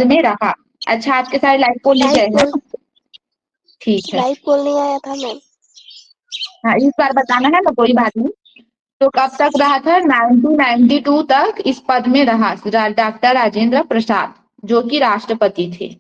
में रहा। अच्छा, आपके सारे लाइफ पोल लिख गए लाइफ हैं पोल, ना? ठीक है। लाइफ पोल नहीं आया था मैम। हाँ, इस बार बताना है ना, कोई बात नहीं। तो कब तक रहा था? 1992 तक इस पद में रहा डॉक्टर राजेंद्र प्रसाद, जो कि राष्ट्रपति थे।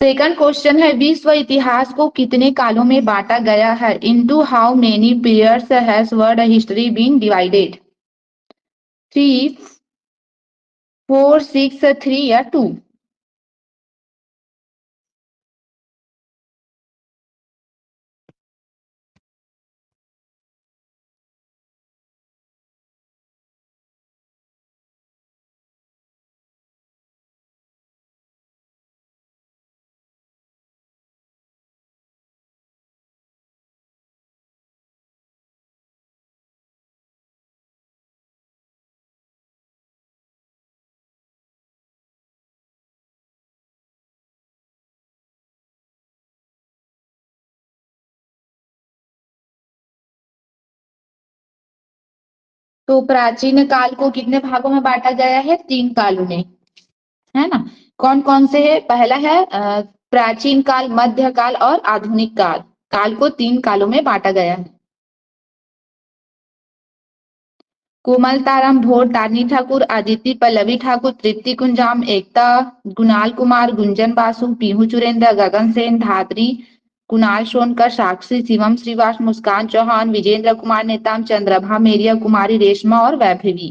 सेकंड क्वेश्चन है, विश्व इतिहास को कितने कालों में बांटा गया है? Into how many periods has world history been divided? 3, 4, 6, 3 या 2? तो प्राचीन काल को कितने भागों में बांटा गया है? 3 कालों में, है ना? कौन कौन से है? पहला है प्राचीन काल, मध्य काल और आधुनिक काल। काल को 3 कालों में बांटा गया है। कोमलताराम भोर, तारनी ठाकुर, अदिति पल्लवी ठाकुर, तृप्ति कुंजाम, एकता, कुणाल कुमार, गुंजन बासु, पीहू चुरेंद्र, गगन सेन, धात्री, कुणाल सोनकर, साक्षी, शिवम श्रीवास, मुस्कान चौहान, विजेंद्र कुमार नेताम, चंद्रभा मेरिया, कुमारी रेशमा और वैभवी।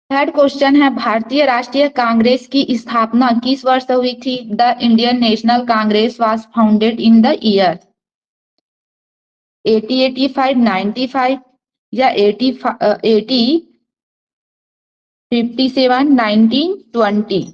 थर्ड क्वेश्चन है, भारतीय राष्ट्रीय कांग्रेस की स्थापना किस वर्ष हुई थी? The Indian national Congress was founded in the year 80, 85, 95 या 80, 57, 19, 20?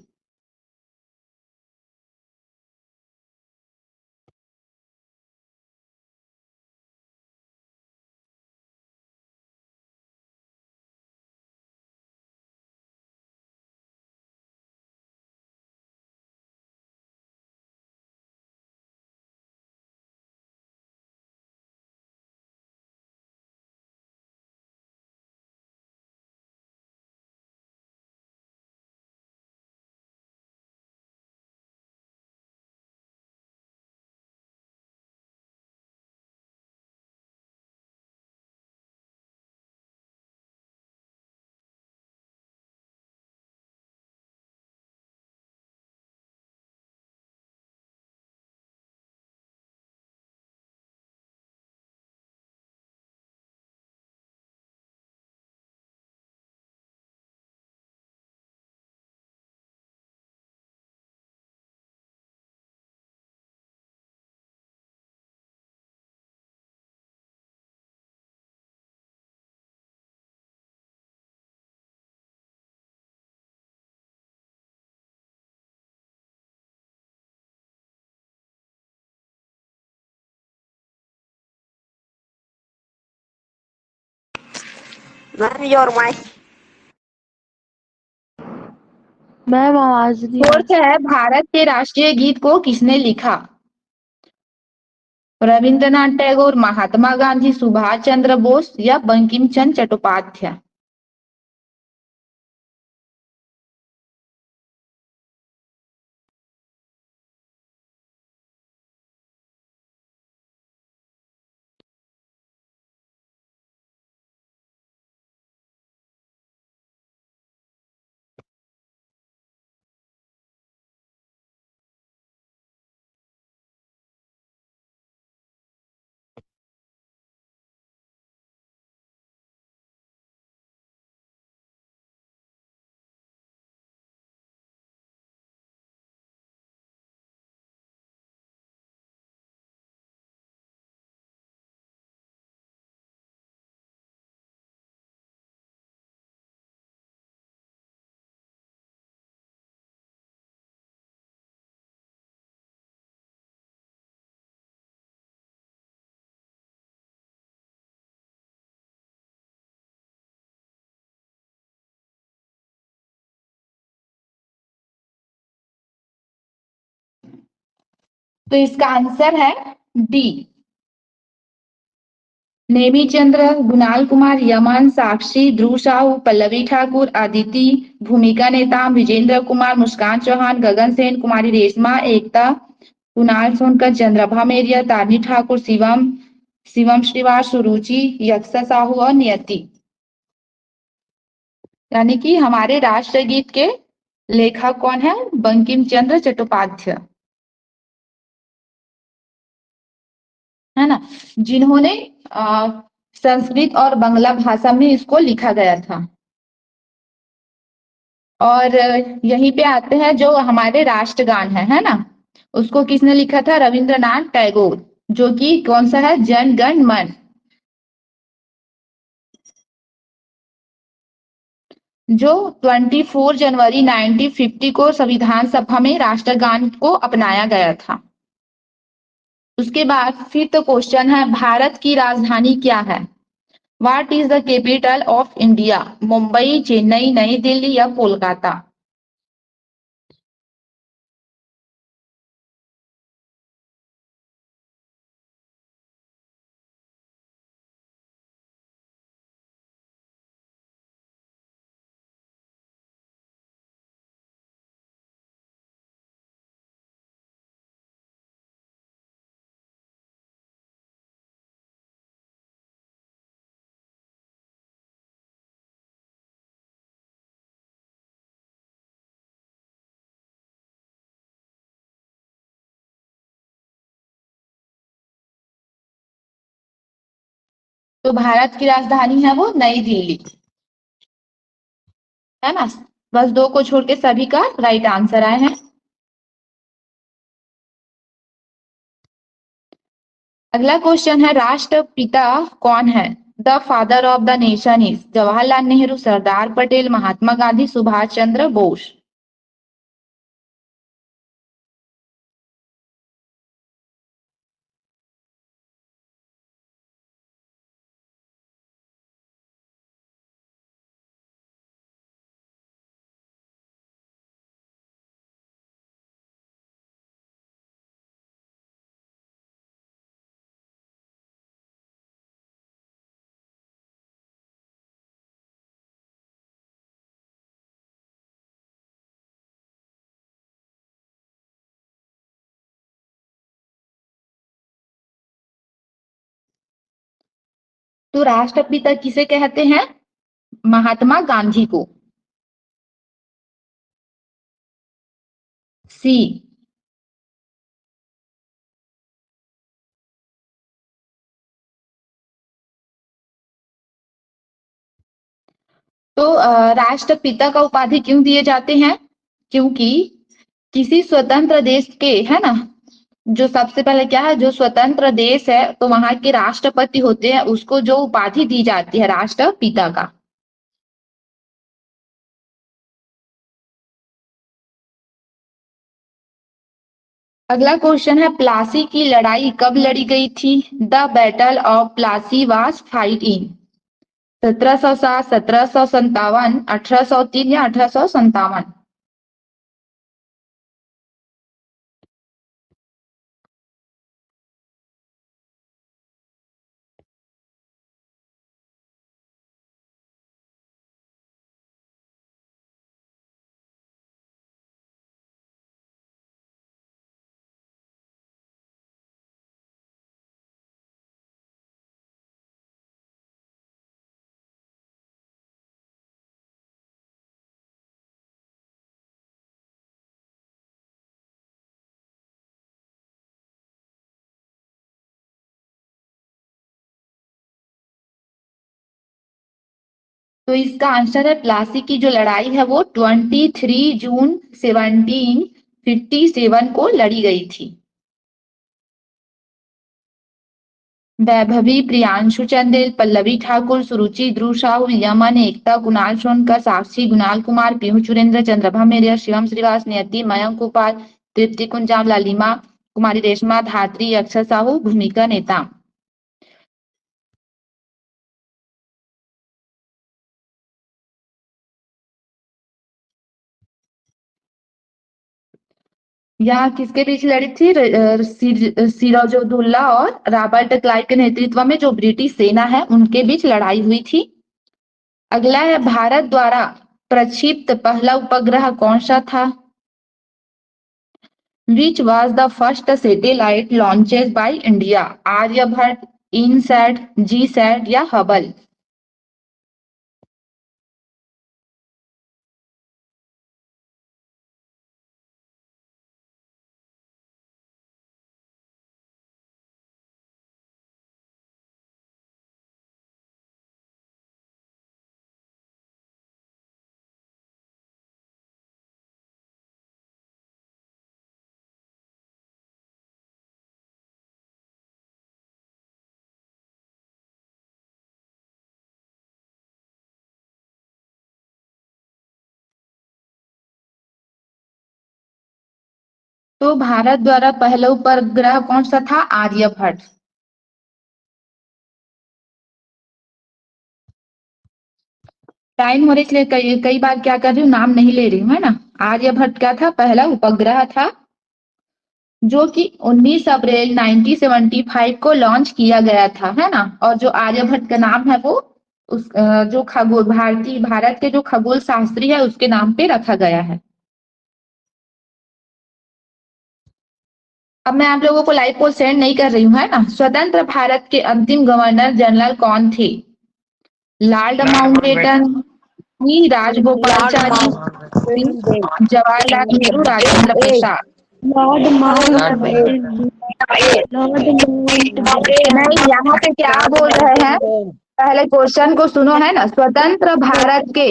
Ma'am your mic. मैम आवाज नहीं आ फोर्थ है, भारत के राष्ट्रीय गीत को किसने लिखा? रविंद्रनाथ टैगोर, महात्मा गांधी, सुभाष चंद्र बोस या बंकिम चंद्र चट्टोपाध्याय? तो इसका आंसर है डी। नेमी चंद्र, गुणाल कुमार, यमन, साक्षी, ध्रुव साहू, पल्लवी ठाकुर, अदिति, भूमिका नेताम, विजेंद्र कुमार, मुस्कान चौहान, गगन सेन, कुमारी रेशमा, एकता, कुणाल सोनकर, चंद्रभा मेरिया, तारनी ठाकुर, शिवम शिवम श्रीवास, सुरुचि, यक्षा साहू और नियति। यानी कि हमारे राष्ट्रगीत के लेखक कौन है? बंकिम चंद्र चट्टोपाध्याय, है ना, जिन्होंने संस्कृत और बांग्ला भाषा में इसको लिखा गया था। और यहीं पे आते हैं जो हमारे राष्ट्रगान है ना, उसको किसने लिखा था? रविंद्रनाथ टैगोर, जो कि कौन सा है? जन गण मन। जो 24 जनवरी 1950 को संविधान सभा में राष्ट्रगान को अपनाया गया था। उसके बाद फिर तो क्वेश्चन है, भारत की राजधानी क्या है? What is the capital of India? Mumbai, Chennai, नई दिल्ली या कोलकाता? तो भारत की राजधानी है वो नई दिल्ली, है ना। बस दो को छोड़ के सभी का राइट आंसर आए हैं। अगला क्वेश्चन है, राष्ट्रपिता कौन है? The father of the nation is Jawaharlal Nehru, Sardar Patel, Mahatma Gandhi, Subhash Chandra Bose. तो राष्ट्रपिता किसे कहते हैं? महात्मा गांधी को। सी। तो राष्ट्रपिता का उपाधि क्यों दिए जाते हैं? क्योंकि किसी स्वतंत्र देश के, है ना, जो सबसे पहले क्या है, जो स्वतंत्र देश है तो वहां के राष्ट्रपति होते हैं, उसको जो उपाधि दी जाती है राष्ट्रपिता का। अगला क्वेश्चन है, प्लासी की लड़ाई कब लड़ी गई थी? The battle of Plassey was fight in 1707, 1757, 1803 या 1857? तो इसका आंसर है, प्लासी की जो लड़ाई है वो 23 जून 1757 को लड़ी गई थी। वैभवी, प्रियांशु चंदेल, पल्लवी ठाकुर, सुरुचि, ध्रुव साहू, यमन, एकता, कुणाल सोनकर, साक्षी, गुणाल कुमार, पीहू चुरेंद्र, चंद्रभा मेरिया, शिवम श्रीवास, नियति, मयंक उपाल, तृप्ति कुंजाम, लालिमा, कुमारी रेशमा, धात्री, अक्षर साहू, भूमिका नेता। यहाँ किसके बीच लड़ी थी? सिराजुद्दौला और रॉबर्ट क्लाइव के नेतृत्व में जो ब्रिटिश सेना है उनके बीच लड़ाई हुई थी। अगला है, भारत द्वारा प्रक्षिप्त पहला उपग्रह कौन सा था? Which was the first satellite launched by India? Aryabhata, INSAT, GSAT या हबल? तो भारत द्वारा पहला उपग्रह कौन सा था? आर्यभट्ट। टाइम हो रहा है इसलिए कई कई बार क्या कर रही हूँ, नाम नहीं ले रही हूँ, है ना। आर्यभट्ट क्या था? पहला उपग्रह था जो कि 19 अप्रैल 1975 को लॉन्च किया गया था, है ना। और जो आर्यभट्ट का नाम है वो जो खगोल भारत के जो खगोल शास्त्री है उसके नाम पे रखा गया है। अब मैं आप लोगों को लाइव पोल सेंड नहीं कर रही हूँ, है ना। स्वतंत्र भारत के अंतिम गवर्नर जनरल कौन थे? Lord Mountbatten, Rajagopalachari, Jawaharlal Nehru, Rajendra Prasad. Lord Mountbatten. नहीं, यहाँ पे क्या बोल रहे हैं, पहले क्वेश्चन को सुनो, है ना। स्वतंत्र भारत के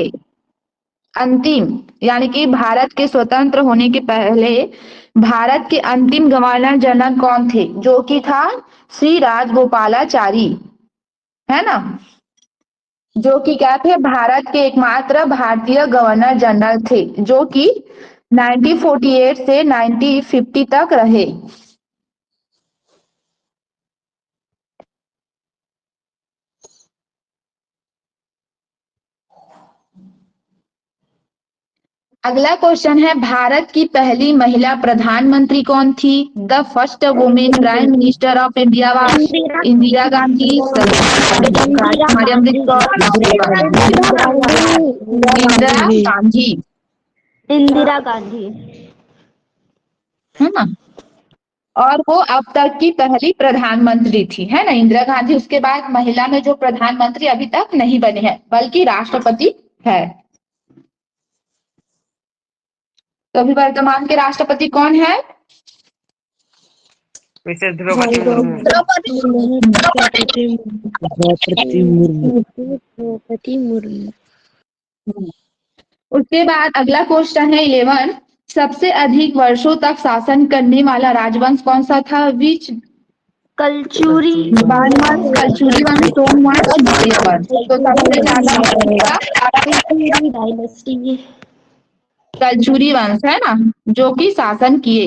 अंतिम, यानी कि भारत के स्वतंत्र होने के पहले भारत के अंतिम गवर्नर जनरल कौन थे? जो कि था श्री राजगोपालाचारी, है ना। जो कि क्या थे? भारत के एकमात्र भारतीय गवर्नर जनरल थे जो कि 1948 से 1950 तक रहे। अगला क्वेश्चन है, भारत की पहली महिला प्रधानमंत्री कौन थी? The first women prime minister of India was Indira Gandhi, राजकुमारी अमृत कौर, इंदिरा गांधी, इंदिरा गांधी, है ना। और वो अब तक की पहली प्रधानमंत्री थी, है ना, इंदिरा गांधी। उसके बाद महिला में जो प्रधानमंत्री अभी तक नहीं बने हैं बल्कि राष्ट्रपति है। तो अभी वर्तमान के राष्ट्रपति कौन है? द्रौपदी मुर्मू। उसके बाद अगला क्वेश्चन है 11, सबसे अधिक वर्षों तक शासन करने वाला राजवंश कौन सा था? विच कलचुरी कलचुरी वंश, सोमवंश, मौर्य वंश। तो सबसे ज्यादा डायनेस्टी। कलचुरी वंश, है ना, जो कि शासन किए।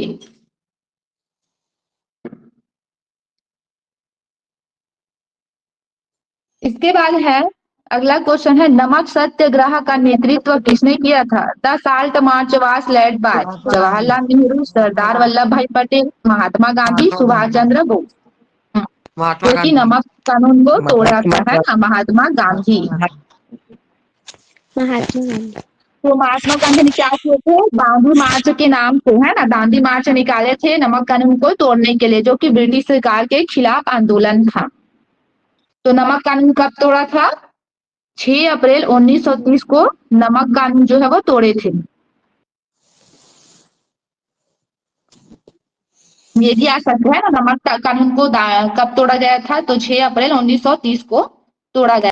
इसके बाद है अगला क्वेश्चन है, नमक सत्याग्रह का नेतृत्व किसने किया था? The Salt March was led by Jawaharlal Nehru, Sardar Vallabh bhai Patel, Mahatma Gandhi, Subhash Chandra Bose. जो कि नमक कानून को तोड़ा था, है ना, महात्मा गांधी। तो महात्मा गांधी ने क्या किए थे? दांडी मार्च के नाम से, है ना, दांडी मार्च निकाले थे नमक कानून को तोड़ने के लिए, जो कि ब्रिटिश सरकार के खिलाफ आंदोलन था। तो नमक कानून कब तोड़ा था? 6 अप्रैल 1930 को नमक कानून जो है वो तोड़े थे। ये भी आ सकता है ना, नमक कानून को कब तोड़ा गया था? तो 6 अप्रैल 1930 को तोड़ा गया।